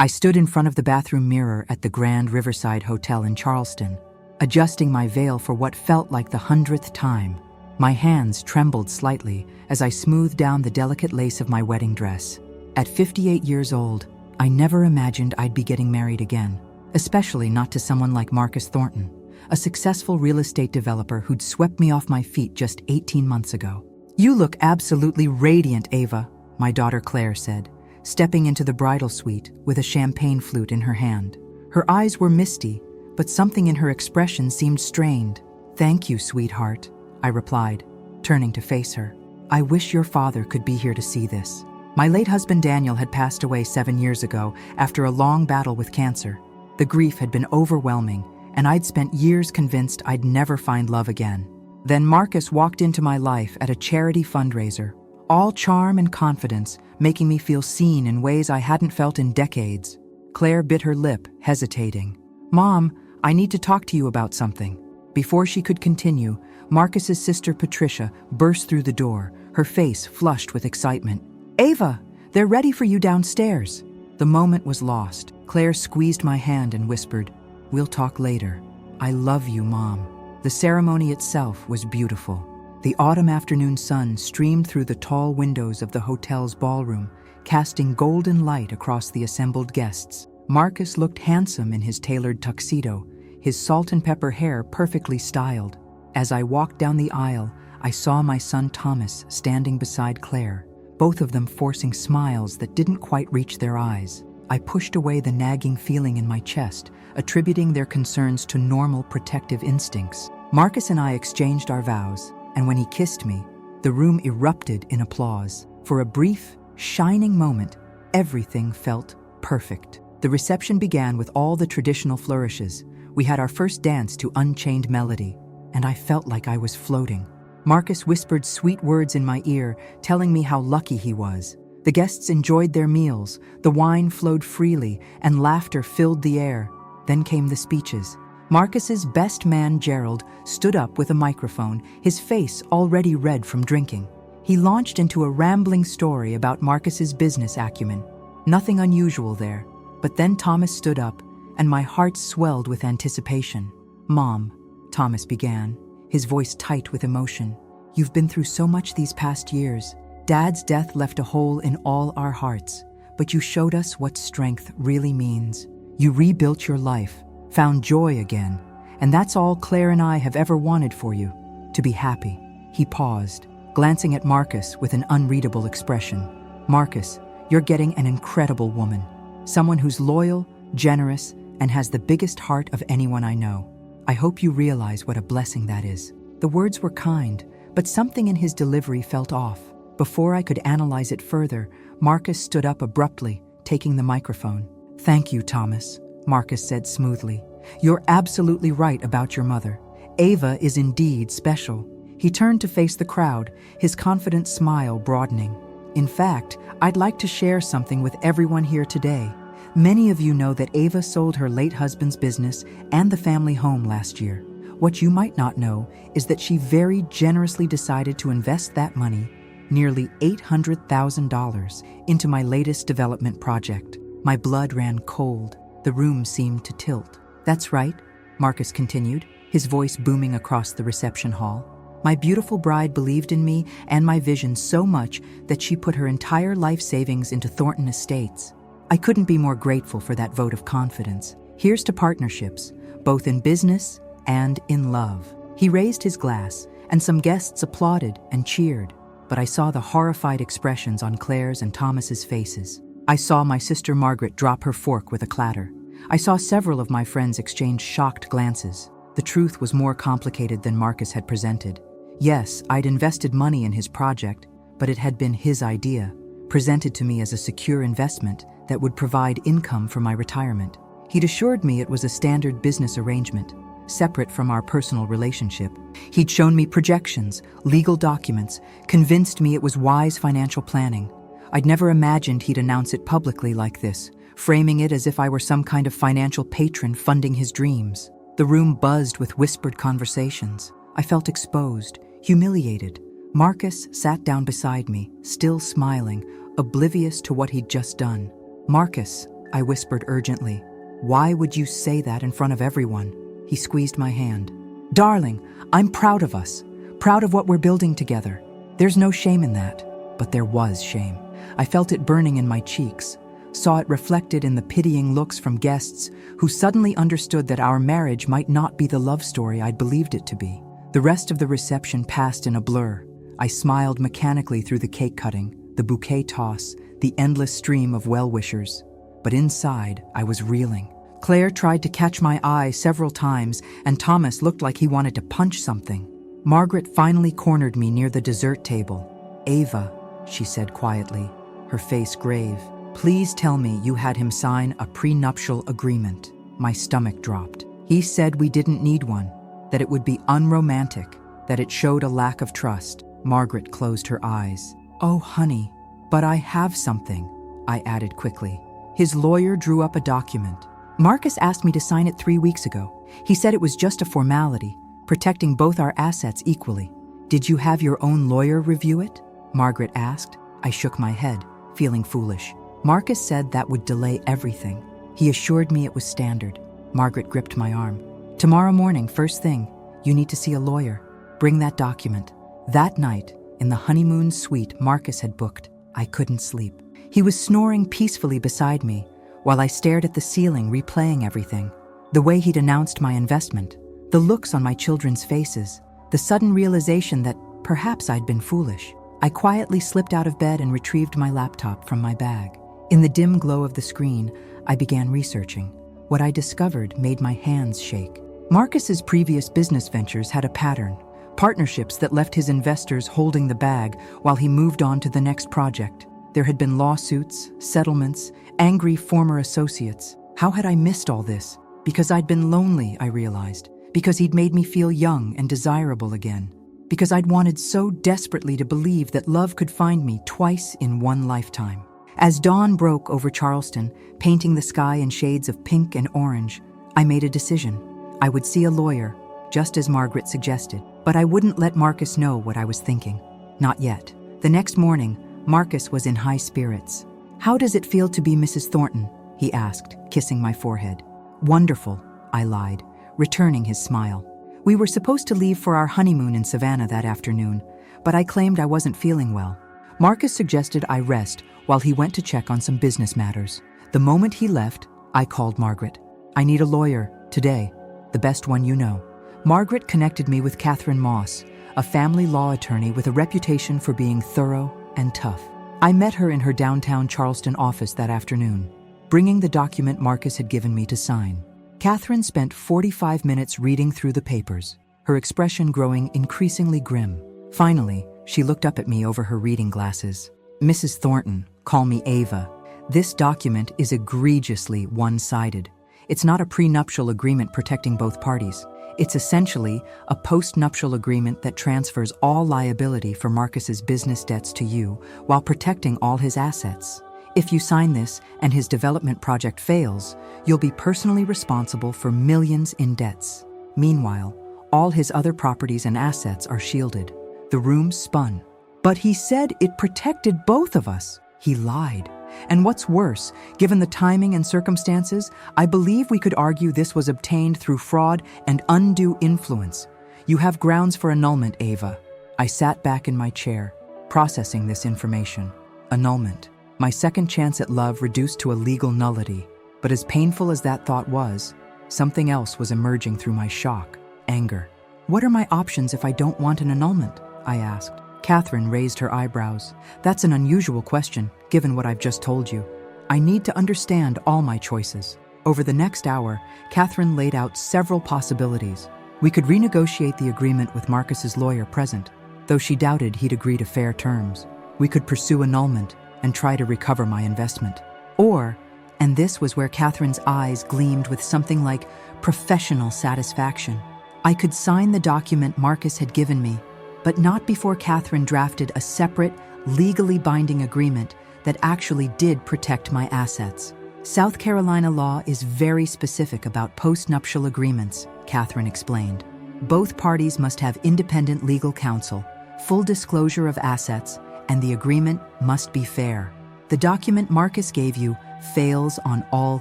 I stood in front of the bathroom mirror at the Grand Riverside Hotel in Charleston, adjusting my veil for what felt like the 100th time. My hands trembled slightly as I smoothed down the delicate lace of my wedding dress. At 58 years old, I never imagined I'd be getting married again, especially not to someone like Marcus Thornton, a successful real estate developer who'd swept me off my feet just 18 months ago. "You look absolutely radiant, Ava," my daughter Claire said, stepping into the bridal suite with a champagne flute in her hand. Her eyes were misty, but something in her expression seemed strained. "Thank you, sweetheart," I replied, turning to face her. "I wish your father could be here to see this." My late husband Daniel had passed away 7 years ago after a long battle with cancer. The grief had been overwhelming, and I'd spent years convinced I'd never find love again. Then Marcus walked into my life at a charity fundraiser, all charm and confidence, making me feel seen in ways I hadn't felt in decades. Claire bit her lip, hesitating. "Mom, I need to talk to you about something." Before she could continue, Marcus's sister Patricia burst through the door, her face flushed with excitement. "Ava, they're ready for you downstairs." The moment was lost. Claire squeezed my hand and whispered, "We'll talk later. I love you, Mom." The ceremony itself was beautiful. The autumn afternoon sun streamed through the tall windows of the hotel's ballroom, casting golden light across the assembled guests. Marcus looked handsome in his tailored tuxedo, his salt and pepper hair perfectly styled. As I walked down the aisle, I saw my son Thomas standing beside Claire, both of them forcing smiles that didn't quite reach their eyes. I pushed away the nagging feeling in my chest, attributing their concerns to normal protective instincts. Marcus and I exchanged our vows, and when he kissed me, the room erupted in applause. For a brief, shining moment, everything felt perfect. The reception began with all the traditional flourishes. We had our first dance to Unchained Melody, and I felt like I was floating. Marcus whispered sweet words in my ear, telling me how lucky he was. The guests enjoyed their meals, the wine flowed freely, and laughter filled the air. Then came the speeches. Marcus's best man, Gerald, stood up with a microphone, his face already red from drinking. He launched into a rambling story about Marcus's business acumen. Nothing unusual there. But then Thomas stood up, and my heart swelled with anticipation. "Mom," Thomas began, his voice tight with emotion, "you've been through so much these past years. Dad's death left a hole in all our hearts, but you showed us what strength really means. You rebuilt your life, found joy again, and that's all Claire and I have ever wanted for you, to be happy." He paused, glancing at Marcus with an unreadable expression. "Marcus, you're getting an incredible woman, someone who's loyal, generous, and has the biggest heart of anyone I know. I hope you realize what a blessing that is." The words were kind, but something in his delivery felt off. Before I could analyze it further, Marcus stood up abruptly, taking the microphone. "Thank you, Thomas," Marcus said smoothly. "You're absolutely right about your mother. Ava is indeed special." He turned to face the crowd, his confident smile broadening. "In fact, I'd like to share something with everyone here today. Many of you know that Ava sold her late husband's business and the family home last year. What you might not know is that she very generously decided to invest that money, nearly $800,000, into my latest development project." My blood ran cold. The room seemed to tilt. "That's right," Marcus continued, his voice booming across the reception hall. "My beautiful bride believed in me and my vision so much that she put her entire life savings into Thornton Estates. I couldn't be more grateful for that vote of confidence. Here's to partnerships, both in business and in love." He raised his glass, and some guests applauded and cheered, but I saw the horrified expressions on Claire's and Thomas's faces. I saw my sister Margaret drop her fork with a clatter. I saw several of my friends exchange shocked glances. The truth was more complicated than Marcus had presented. Yes, I'd invested money in his project, but it had been his idea, presented to me as a secure investment that would provide income for my retirement. He'd assured me it was a standard business arrangement, separate from our personal relationship. He'd shown me projections, legal documents, convinced me it was wise financial planning. I'd never imagined he'd announce it publicly like this, framing it as if I were some kind of financial patron funding his dreams. The room buzzed with whispered conversations. I felt exposed, humiliated. Marcus sat down beside me, still smiling, oblivious to what he'd just done. "Marcus," I whispered urgently. Why would you say that in front of everyone? He squeezed my hand. Darling, I'm proud of us, proud of what we're building together. There's no shame in that. But there was shame. I felt it burning in my cheeks, saw it reflected in the pitying looks from guests who suddenly understood that our marriage might not be the love story I'd believed it to be. The rest of the reception passed in a blur. I smiled mechanically through the cake cutting, the bouquet toss, the endless stream of well-wishers. But inside, I was reeling. Claire tried to catch my eye several times, and Thomas looked like he wanted to punch something. Margaret finally cornered me near the dessert table. Ava, she said quietly, her face grave. Please tell me you had him sign a prenuptial agreement. My stomach dropped. He said we didn't need one, that it would be unromantic, that it showed a lack of trust. Margaret closed her eyes. Oh, honey, but I have something, I added quickly. His lawyer drew up a document. Marcus asked me to sign it 3 weeks ago. He said it was just a formality, protecting both our assets equally. Did you have your own lawyer review it? Margaret asked. I shook my head, feeling foolish. Marcus said that would delay everything. He assured me it was standard. Margaret gripped my arm. Tomorrow morning, first thing, you need to see a lawyer. Bring that document. That night, in the honeymoon suite Marcus had booked, I couldn't sleep. He was snoring peacefully beside me, while I stared at the ceiling, replaying everything. The way he'd announced my investment, the looks on my children's faces, the sudden realization that perhaps I'd been foolish. I quietly slipped out of bed and retrieved my laptop from my bag. In the dim glow of the screen, I began researching. What I discovered made my hands shake. Marcus's previous business ventures had a pattern, partnerships that left his investors holding the bag while he moved on to the next project. There had been lawsuits, settlements, angry former associates. How had I missed all this? Because I'd been lonely, I realized. Because he'd made me feel young and desirable again. Because I'd wanted so desperately to believe that love could find me twice in one lifetime. As dawn broke over Charleston, painting the sky in shades of pink and orange, I made a decision. I would see a lawyer, just as Margaret suggested, but I wouldn't let Marcus know what I was thinking. Not yet. The next morning, Marcus was in high spirits. How does it feel to be Mrs. Thornton? He asked, kissing my forehead. Wonderful, I lied, returning his smile. We were supposed to leave for our honeymoon in Savannah that afternoon, but I claimed I wasn't feeling well. Marcus suggested I rest while he went to check on some business matters. The moment he left, I called Margaret. I need a lawyer, today, the best one you know. Margaret connected me with Catherine Moss, a family law attorney with a reputation for being thorough and tough. I met her in her downtown Charleston office that afternoon, bringing the document Marcus had given me to sign. Catherine spent 45 minutes reading through the papers, her expression growing increasingly grim. Finally, she looked up at me over her reading glasses. Mrs. Thornton, call me Ava. This document is egregiously one-sided. It's not a prenuptial agreement protecting both parties. It's essentially a post-nuptial agreement that transfers all liability for Marcus's business debts to you while protecting all his assets. If you sign this and his development project fails, you'll be personally responsible for millions in debts. Meanwhile, all his other properties and assets are shielded. The room spun. But he said it protected both of us. He lied. And what's worse, given the timing and circumstances, I believe we could argue this was obtained through fraud and undue influence. You have grounds for annulment, Ava. I sat back in my chair, processing this information. Annulment. My second chance at love reduced to a legal nullity. But as painful as that thought was, something else was emerging through my shock. Anger. What are my options if I don't want an annulment? I asked. Catherine raised her eyebrows. That's an unusual question, given what I've just told you. I need to understand all my choices. Over the next hour, Catherine laid out several possibilities. We could renegotiate the agreement with Marcus's lawyer present, though she doubted he'd agree to fair terms. We could pursue annulment and try to recover my investment. Or, and this was where Catherine's eyes gleamed with something like professional satisfaction, I could sign the document Marcus had given me, but not before Catherine drafted a separate, legally binding agreement that actually did protect my assets. South Carolina law is very specific about post-nuptial agreements, Catherine explained. Both parties must have independent legal counsel, full disclosure of assets, and the agreement must be fair. The document Marcus gave you fails on all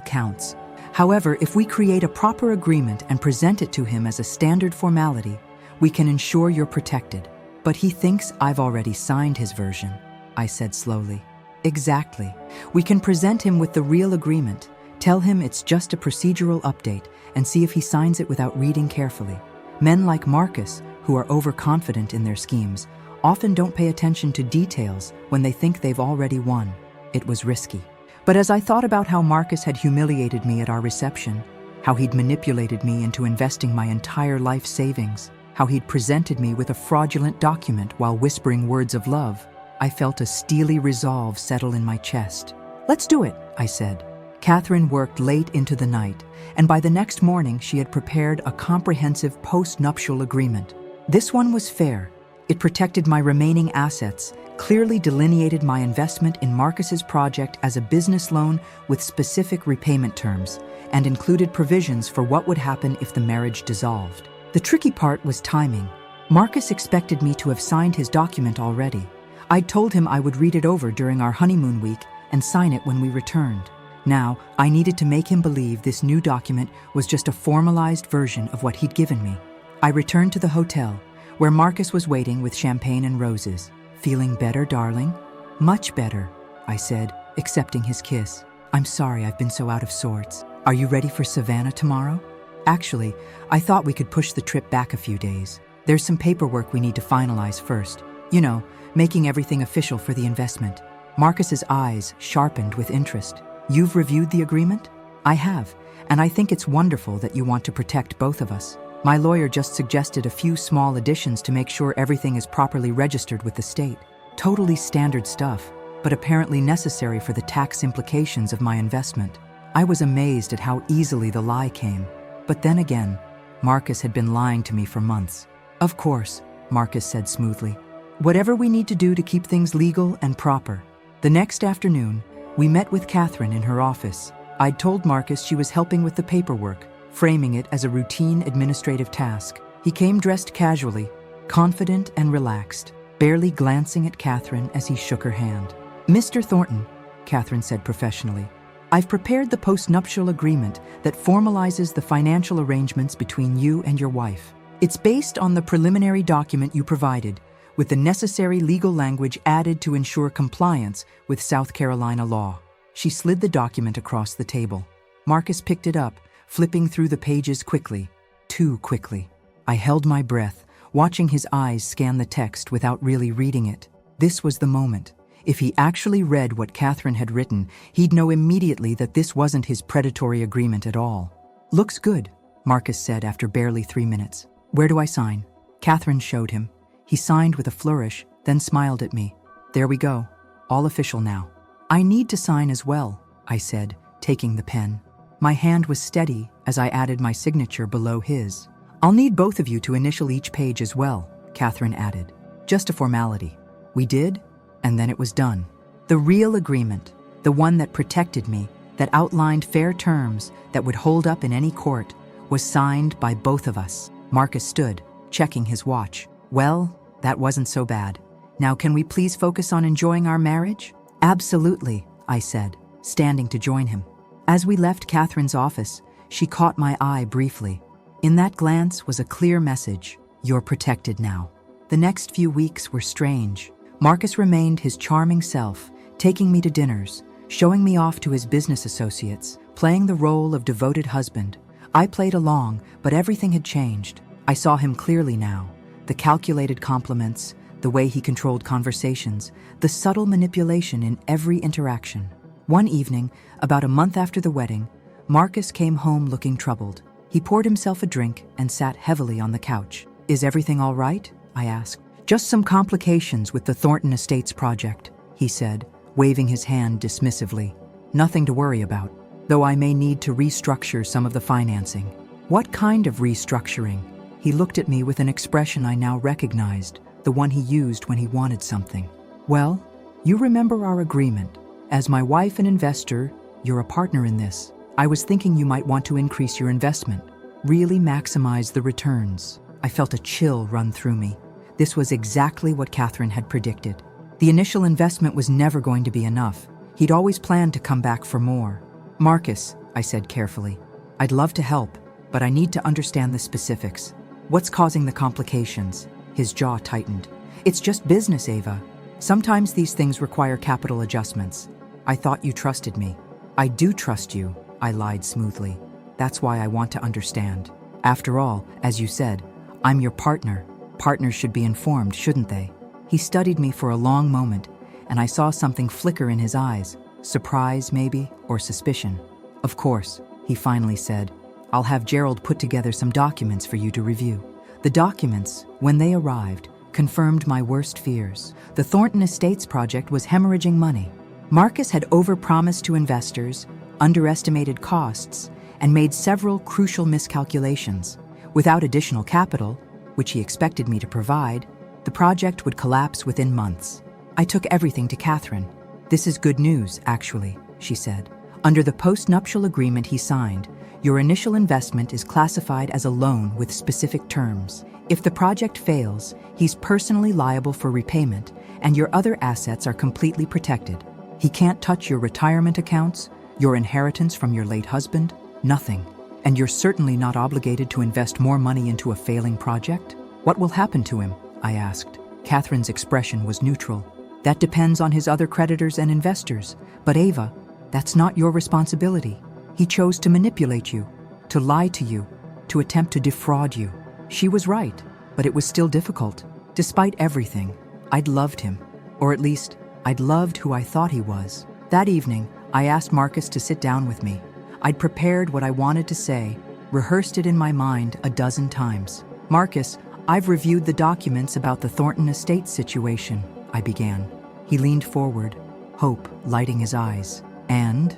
counts. However, if we create a proper agreement and present it to him as a standard formality, we can ensure you're protected. But he thinks I've already signed his version, I said slowly. Exactly. We can present him with the real agreement, tell him it's just a procedural update, and see if he signs it without reading carefully. Men like Marcus, who are overconfident in their schemes, often don't pay attention to details when they think they've already won. It was risky. But as I thought about how Marcus had humiliated me at our reception, how he'd manipulated me into investing my entire life savings, how he'd presented me with a fraudulent document while whispering words of love, I felt a steely resolve settle in my chest. Let's do it, I said. Catherine worked late into the night, and by the next morning she had prepared a comprehensive post-nuptial agreement. This one was fair. It protected my remaining assets, clearly delineated my investment in Marcus's project as a business loan with specific repayment terms, and included provisions for what would happen if the marriage dissolved. The tricky part was timing. Marcus expected me to have signed his document already. I'd told him I would read it over during our honeymoon week and sign it when we returned. Now, I needed to make him believe this new document was just a formalized version of what he'd given me. I returned to the hotel, where Marcus was waiting with champagne and roses. Feeling better, darling? Much better, I said, accepting his kiss. I'm sorry I've been so out of sorts. Are you ready for Savannah tomorrow? Actually, I thought we could push the trip back a few days. There's some paperwork we need to finalize first. You know, making everything official for the investment. Marcus's eyes sharpened with interest. You've reviewed the agreement? I have, and I think it's wonderful that you want to protect both of us. My lawyer just suggested a few small additions to make sure everything is properly registered with the state. Totally standard stuff, but apparently necessary for the tax implications of my investment. I was amazed at how easily the lie came. But then again, Marcus had been lying to me for months. Of course, Marcus said smoothly. Whatever we need to do to keep things legal and proper. The next afternoon, we met with Catherine in her office. I'd told Marcus she was helping with the paperwork, framing it as a routine administrative task. He came dressed casually, confident and relaxed, barely glancing at Catherine as he shook her hand. Mr. Thornton, Catherine said professionally, I've prepared the post-nuptial agreement that formalizes the financial arrangements between you and your wife. It's based on the preliminary document you provided, with the necessary legal language added to ensure compliance with South Carolina law. She slid the document across the table. Marcus picked it up, flipping through the pages quickly, too quickly. I held my breath, watching his eyes scan the text without really reading it. This was the moment. If he actually read what Catherine had written, he'd know immediately that this wasn't his predatory agreement at all. Looks good, Marcus said after barely 3 minutes. Where do I sign? Catherine showed him. He signed with a flourish, then smiled at me. There we go. All official now. I need to sign as well, I said, taking the pen. My hand was steady as I added my signature below his. I'll need both of you to initial each page as well, Catherine added. Just a formality. We did, and then it was done. The real agreement, the one that protected me, that outlined fair terms that would hold up in any court, was signed by both of us. Marcus stood, checking his watch. Well, that wasn't so bad. Now can we please focus on enjoying our marriage? Absolutely, I said, standing to join him. As we left Catherine's office, she caught my eye briefly. In that glance was a clear message. You're protected now. The next few weeks were strange. Marcus remained his charming self, taking me to dinners, showing me off to his business associates, playing the role of devoted husband. I played along, but everything had changed. I saw him clearly now. The calculated compliments, the way he controlled conversations, the subtle manipulation in every interaction. One evening, about a month after the wedding, Marcus came home looking troubled. He poured himself a drink and sat heavily on the couch. Is everything all right? I asked. Just some complications with the Thornton Estates project, he said, waving his hand dismissively. Nothing to worry about, though I may need to restructure some of the financing. What kind of restructuring? He looked at me with an expression I now recognized, the one he used when he wanted something. Well, you remember our agreement. As my wife and investor, you're a partner in this. I was thinking you might want to increase your investment, really maximize the returns. I felt a chill run through me. This was exactly what Catherine had predicted. The initial investment was never going to be enough. He'd always planned to come back for more. "Marcus," I said carefully, "I'd love to help, but I need to understand the specifics. What's causing the complications?" His jaw tightened. "It's just business, Ava. Sometimes these things require capital adjustments. I thought you trusted me." "I do trust you," I lied smoothly. "That's why I want to understand. After all, as you said, I'm your partner. Partners should be informed, shouldn't they?" He studied me for a long moment, and I saw something flicker in his eyes. Surprise, maybe, or suspicion. "Of course," he finally said. "I'll have Gerald put together some documents for you to review." The documents, when they arrived, confirmed my worst fears. The Thornton Estates project was hemorrhaging money. Marcus had overpromised to investors, underestimated costs, and made several crucial miscalculations. Without additional capital, which he expected me to provide, the project would collapse within months. I took everything to Catherine. "This is good news, actually," she said. "Under the post-nuptial agreement he signed, your initial investment is classified as a loan with specific terms. If the project fails, he's personally liable for repayment, and your other assets are completely protected. He can't touch your retirement accounts, your inheritance from your late husband, nothing. And you're certainly not obligated to invest more money into a failing project." "What will happen to him?" I asked. Catherine's expression was neutral. "That depends on his other creditors and investors. But Ava, that's not your responsibility. He chose to manipulate you, to lie to you, to attempt to defraud you." She was right, but it was still difficult. Despite everything, I'd loved him. Or at least, I'd loved who I thought he was. That evening, I asked Marcus to sit down with me. I'd prepared what I wanted to say, rehearsed it in my mind a dozen times. "Marcus, I've reviewed the documents about the Thornton Estates situation," I began. He leaned forward, hope lighting his eyes. And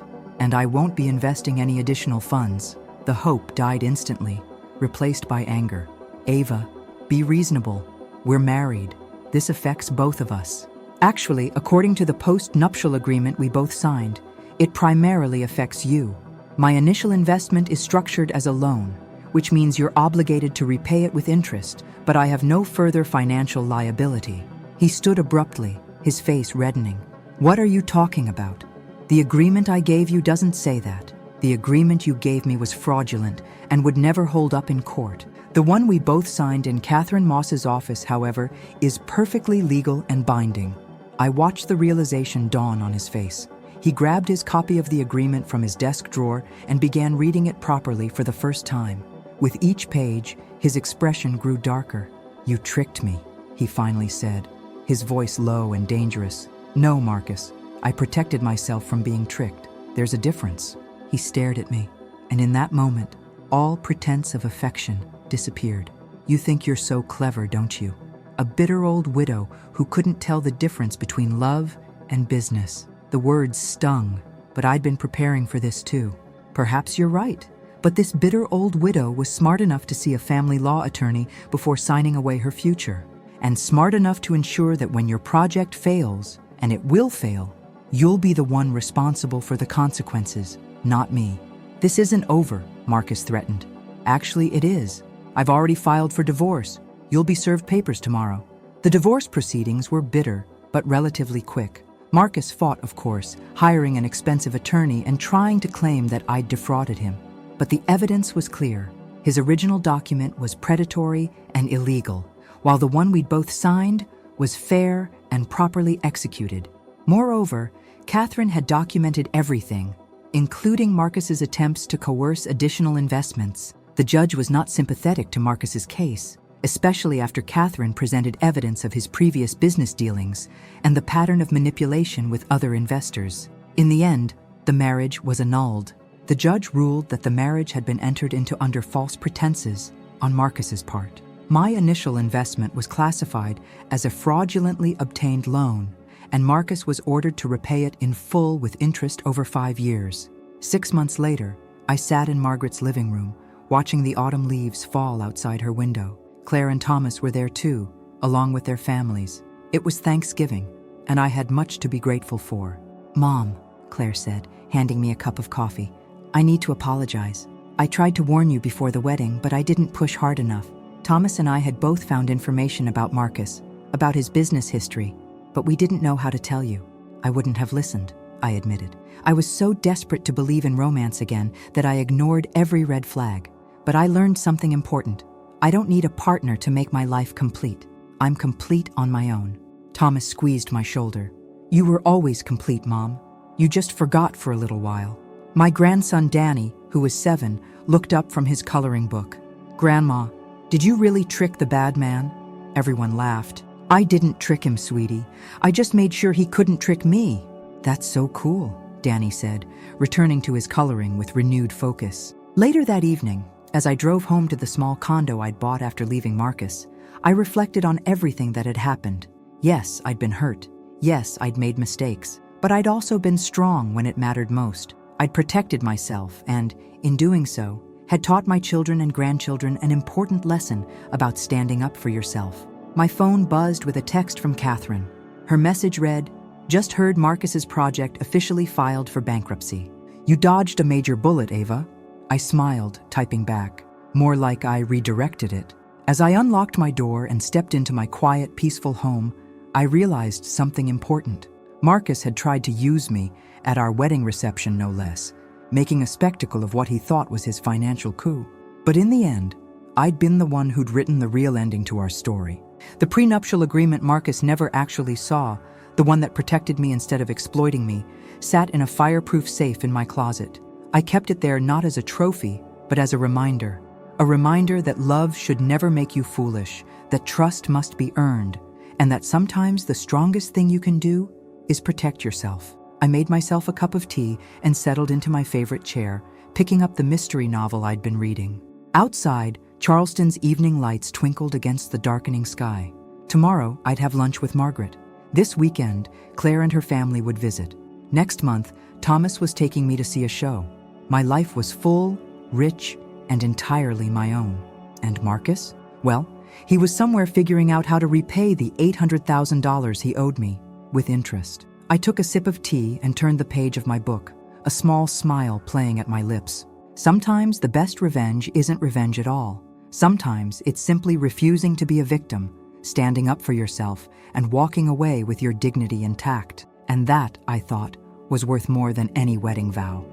I won't be investing any additional funds." The hope died instantly, replaced by anger. "Ava, be reasonable. We're married. This affects both of us. Actually, according to the post-nuptial agreement we both signed, it primarily affects you. My initial investment is structured as a loan, which means you're obligated to repay it with interest, but I have no further financial liability." He stood abruptly, his face reddening. "What are you talking about? The agreement I gave you doesn't say that. The agreement you gave me was fraudulent and would never hold up in court. The one we both signed in Catherine Moss's office, however, is perfectly legal and binding." I watched the realization dawn on his face. He grabbed his copy of the agreement from his desk drawer and began reading it properly for the first time. With each page, his expression grew darker. "You tricked me," he finally said, his voice low and dangerous. "No, Marcus, I protected myself from being tricked. There's a difference." He stared at me, and in that moment, all pretense of affection disappeared. "You think you're so clever, don't you? A bitter old widow who couldn't tell the difference between love and business." The words stung, but I'd been preparing for this too. Perhaps you're right, but this bitter old widow was smart enough to see a family law attorney before signing away her future, and smart enough to ensure that when your project fails, and it will fail, you'll be the one responsible for the consequences, not me. "This isn't over," Marcus threatened. "Actually, it is. I've already filed for divorce. You'll be served papers tomorrow." The divorce proceedings were bitter, but relatively quick. Marcus fought, of course, hiring an expensive attorney and trying to claim that I'd defrauded him. But the evidence was clear. His original document was predatory and illegal, while the one we'd both signed was fair and properly executed. Moreover, Catherine had documented everything, including Marcus's attempts to coerce additional investments. The judge was not sympathetic to Marcus's case, especially after Catherine presented evidence of his previous business dealings and the pattern of manipulation with other investors. In the end, the marriage was annulled. The judge ruled that the marriage had been entered into under false pretenses on Marcus's part. My initial investment was classified as a fraudulently obtained loan, and Marcus was ordered to repay it in full with interest over 5 years. 6 months later, I sat in Margaret's living room, watching the autumn leaves fall outside her window. Claire and Thomas were there too, along with their families. It was Thanksgiving, and I had much to be grateful for. "Mom," Claire said, handing me a cup of coffee, "I need to apologize. I tried to warn you before the wedding, but I didn't push hard enough. Thomas and I had both found information about Marcus, about his business history, but we didn't know how to tell you. I wouldn't have listened." I admitted. I was so desperate to believe in romance again that I ignored every red flag. But I learned something important. I don't need a partner to make my life complete. I'm complete on my own. Thomas squeezed my shoulder. You were always complete, Mom. You just forgot for a little while. My grandson Danny, who was 7, looked up from his coloring book. Grandma, did you really trick the bad man? Everyone laughed. I didn't trick him, sweetie. I just made sure he couldn't trick me. That's so cool, Danny said, returning to his coloring with renewed focus. Later that evening, as I drove home to the small condo I'd bought after leaving Marcus, I reflected on everything that had happened. Yes, I'd been hurt. Yes, I'd made mistakes. But I'd also been strong when it mattered most. I'd protected myself and, in doing so, had taught my children and grandchildren an important lesson about standing up for yourself. My phone buzzed with a text from Catherine. Her message read, "Just heard Marcus's project officially filed for bankruptcy. You dodged a major bullet, Ava." I smiled, typing back. More like I redirected it. As I unlocked my door and stepped into my quiet, peaceful home, I realized something important. Marcus had tried to use me, at our wedding reception no less, making a spectacle of what he thought was his financial coup. But in the end, I'd been the one who'd written the real ending to our story. The prenuptial agreement Marcus never actually saw, the one that protected me instead of exploiting me, sat in a fireproof safe in my closet. I kept it there not as a trophy, but as a reminder that love should never make you foolish, that trust must be earned, and that sometimes the strongest thing you can do is protect yourself. I made myself a cup of tea and settled into my favorite chair, picking up the mystery novel I'd been reading. Outside, Charleston's evening lights twinkled against the darkening sky. Tomorrow, I'd have lunch with Margaret. This weekend, Claire and her family would visit. Next month, Thomas was taking me to see a show. My life was full, rich, and entirely my own. And Marcus? Well, he was somewhere figuring out how to repay the $800,000 he owed me, with interest. I took a sip of tea and turned the page of my book, a small smile playing at my lips. Sometimes the best revenge isn't revenge at all. Sometimes it's simply refusing to be a victim, standing up for yourself, and walking away with your dignity intact. And that, I thought, was worth more than any wedding vow.